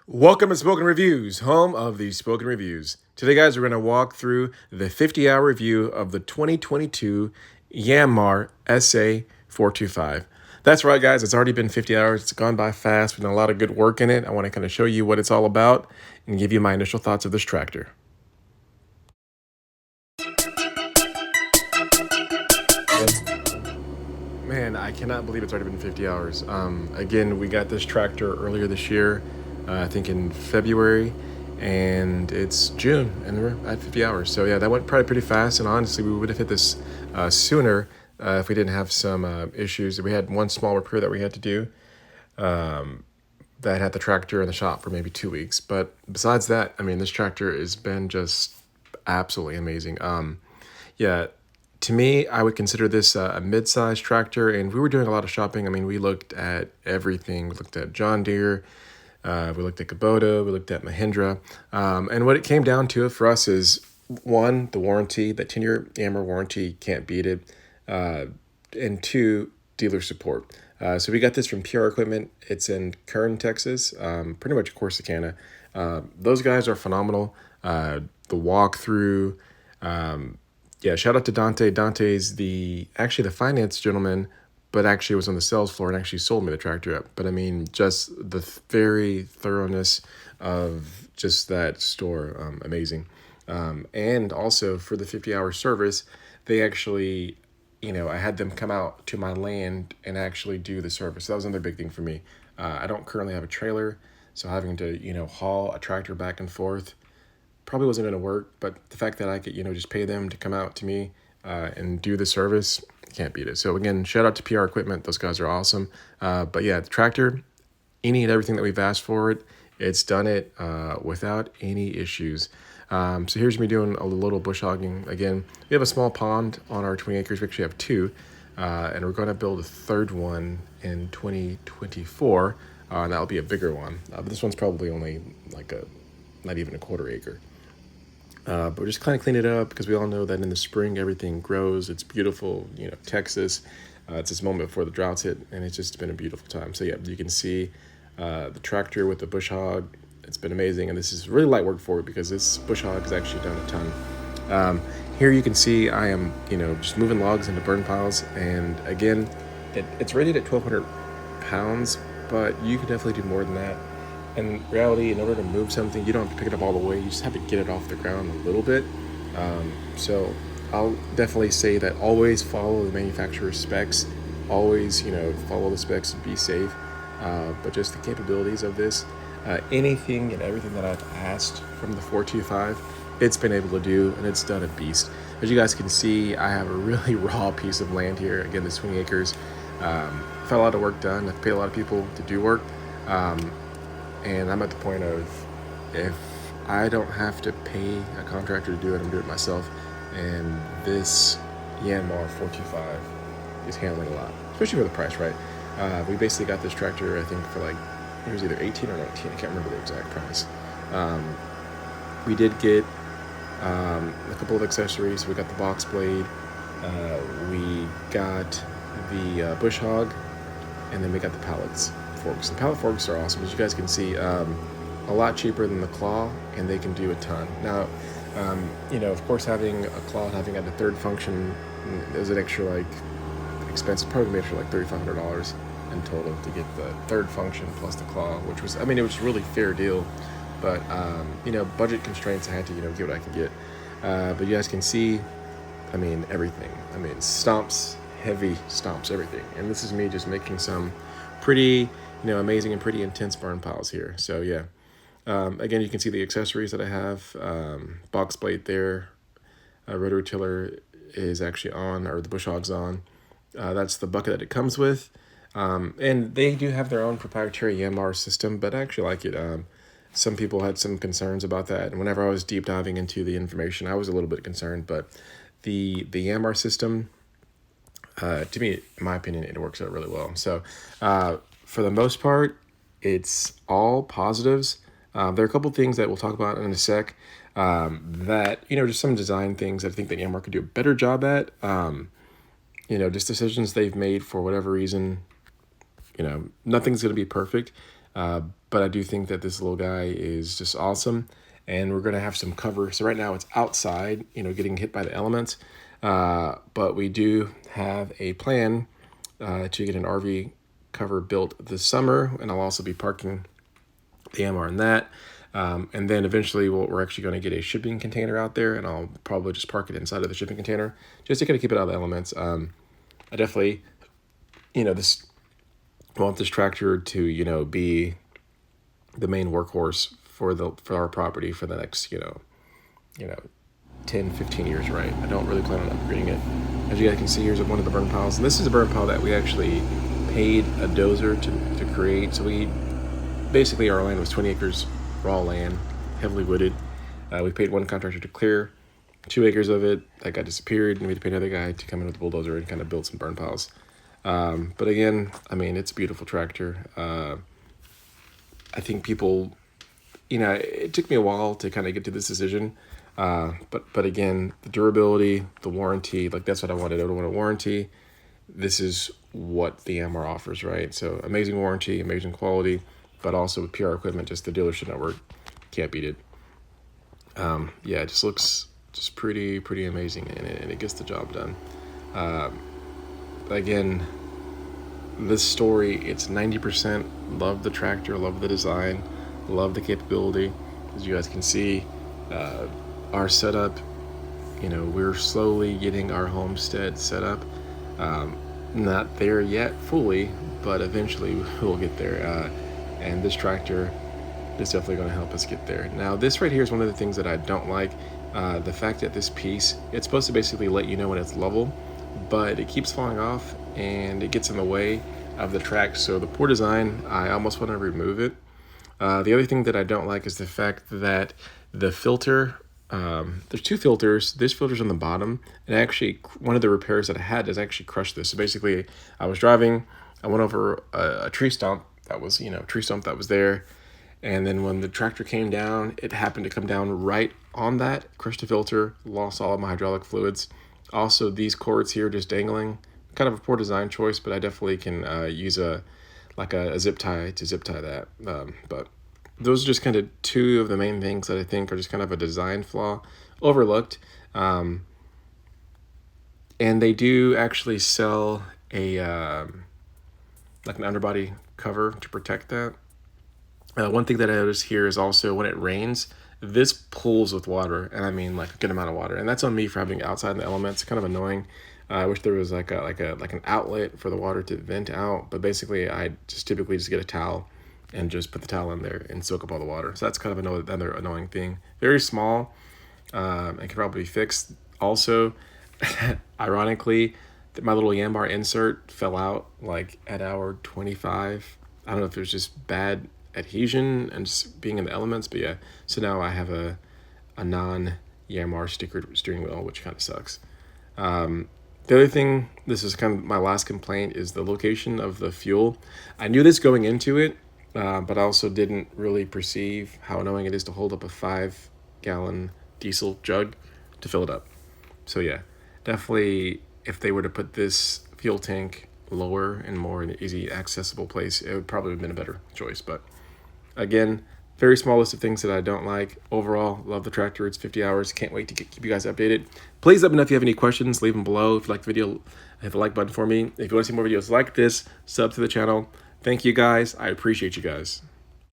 Welcome to Spoken Reviews, home of the Spoken Reviews. Today, guys, we're going to walk through the 50-hour review of the 2022 Yanmar SA425. That's right, guys. It's already been 50 hours. It's gone by fast. We've done a lot of good work in it. I want to kind of show you what it's all about and give you my initial thoughts of this tractor. Man, I cannot believe it's already been 50 hours. Again, we got this tractor earlier this year, I think in February, and it's June, and we're at 50 hours. So yeah, that went probably pretty fast, and honestly, we would have hit this sooner if we didn't have some issues. We had one small repair that we had to do that had the tractor in the shop for maybe 2 weeks. But besides that, I mean, this tractor has been just absolutely amazing. Yeah, to me, I would consider this a mid-sized tractor, and we were doing a lot of shopping. I mean, we looked at everything. We looked at John Deere, we looked at Kubota, we looked at Mahindra, and what it came down to for us is one, the warranty, that 10-year Yanmar warranty, can't beat it, and two, dealer support. So we got this from PR Equipment. It's in Kern, Texas, pretty much Corsicana. Those guys are phenomenal. The walkthrough. Yeah, shout out to Dante. Dante's actually the finance gentleman, but actually was on the sales floor and actually sold me the tractor up. But I mean, just the very thoroughness of just that store, amazing. And also for the 50-hour service, they actually, I had them come out to my land and actually do the service. That was another big thing for me. I don't currently have a trailer, so having to, haul a tractor back and forth probably wasn't going to work, but the fact that I could, just pay them to come out to me and do the service, can't beat it. So again, shout out to PR Equipment. Those guys are awesome. But yeah, the tractor, any and everything that we've asked for it, it's done it without any issues. So here's me doing a little bush hogging. Again, we have a small pond on our 20 acres. We actually have two, and we're going to build a third one in 2024, and that'll be a bigger one. But this one's probably only not even a quarter acre. But we're just kind of clean it up because we all know that in the spring everything grows. It's beautiful, Texas. It's this moment before the droughts hit, and it's just been a beautiful time. So yeah, you can see the tractor with the bush hog. It's been amazing, and this is really light work for it because this bush hog has actually done a ton. Here you can see I am, just moving logs into burn piles, and again, it's rated at 1,200 pounds, but you can definitely do more than that. In reality, in order to move something, you don't have to pick it up all the way. You just have to get it off the ground a little bit. So I'll definitely say that always follow the manufacturer's specs. Always, follow the specs and be safe. But just the capabilities of this, anything and everything that I've asked from the 425, it's been able to do, and it's done a beast. As you guys can see, I have a really raw piece of land here. Again, this 20 acres. I've had a lot of work done. I've paid a lot of people to do work. And I'm at the point of, if I don't have to pay a contractor to do it, I'm doing it myself. And this Yanmar 425 is handling a lot, especially for the price, right? We basically got this tractor, I think, for it was either 18 or 19. I can't remember the exact price. We did get a couple of accessories. We got the box blade. We got the bush hog, and then we got the pallets. Forks. The pallet forks are awesome, as you guys can see. A lot cheaper than the claw, and they can do a ton. Now, of course, having a claw, having a third function is an extra expensive. Probably an extra $3,500 in total to get the third function plus the claw, which was, it was a really fair deal. But budget constraints, I had to get what I could get. But you guys can see, everything. Stomps, heavy stomps, everything. And this is me just making some pretty amazing and pretty intense burn piles here. So yeah, again, you can see the accessories that I have. Box blade there, rotary tiller is actually on, or the bush hog's on. That's the bucket that it comes with, and they do have their own proprietary Yanmar system, but I actually like it. Some people had some concerns about that, and whenever I was deep diving into the information, I was a little bit concerned. But the Yanmar system, to me, in my opinion, it works out really well. So for the most part, it's all positives. There are a couple things that we'll talk about in a sec that, just some design things that I think that Yanmar could do a better job at. Just decisions they've made for whatever reason. Nothing's going to be perfect, but I do think that this little guy is just awesome. And we're going to have some cover. So right now it's outside, getting hit by the elements. But we do have a plan to get an RV cover built this summer. And I'll also be parking the Yanmar in that. And then eventually we're actually going to get a shipping container out there, and I'll probably just park it inside of the shipping container just to kind of keep it out of the elements. I definitely, want this tractor to, be the main workhorse for our property for the next, 10, 15 years, right? I don't really plan on upgrading it. As you guys can see, here's one of the burn piles. And this is a burn pile that we actually paid a dozer to create. So basically our land was 20 acres raw land, heavily wooded. We paid one contractor to clear 2 acres of it. That guy disappeared, and we had to pay another guy to come in with a bulldozer and kind of build some burn piles. But again, it's a beautiful tractor. I think people, it took me a while to kind of get to this decision. But again, the durability, the warranty, that's what I wanted. I don't want a warranty. This is what the Yanmar offers, right? So amazing warranty, amazing quality, but also with PR equipment, just the dealership network, can't beat it. It just looks just pretty amazing, and it gets the job done. Again, this story, it's 90% love the tractor, love the design, love the capability. As you guys can see, our setup, we're slowly getting our homestead set up. Not there yet fully, but eventually we'll get there. And this tractor is definitely going to help us get there. Now, this right here is one of the things that I don't like. The fact that this piece, it's supposed to basically let you know when it's level, but it keeps falling off and it gets in the way of the track. So the poor design, I almost want to remove it. The other thing that I don't like is the fact that the filter, there's two filters. This filter's on the bottom, and actually one of the repairs that I had is actually crushed this. So basically I was driving, I went over a tree stump that was, that was there. And then when the tractor came down, it happened to come down right on that, crushed the filter, lost all of my hydraulic fluids. Also, these cords here just dangling, kind of a poor design choice, but I definitely can use a zip tie to zip tie that. But those are just kind of two of the main things that I think are just kind of a design flaw, overlooked. And they do actually sell a like an underbody cover to protect that. One thing that I noticed here is also when it rains, this pulls with water, and I mean like a good amount of water, and that's on me for having it outside in the elements. It's kind of annoying. I wish there was like an outlet for the water to vent out, but basically I just typically just get a towel and just put the towel in there and soak up all the water. So that's kind of another annoying thing. Very small, and can probably be fixed. Also, ironically, my little Yanmar insert fell out like at hour 25. I don't know if it was just bad adhesion and just being in the elements, but yeah. So now I have a non-Yanmar stickered steering wheel, which kind of sucks. The other thing, this is kind of my last complaint, is the location of the fuel. I knew this going into it, but I also didn't really perceive how annoying it is to hold up a 5-gallon diesel jug to fill it up. So yeah, definitely if they were to put this fuel tank lower and more in an easy accessible place, it would probably have been a better choice. But again, very small list of things that I don't like. Overall, love the tractor. It's 50 hours. Can't wait to keep you guys updated. Please let me know if you have any questions. Leave them below. If you like the video, hit the like button for me. If you want to see more videos like this, sub to the channel. Thank you guys. I appreciate you guys.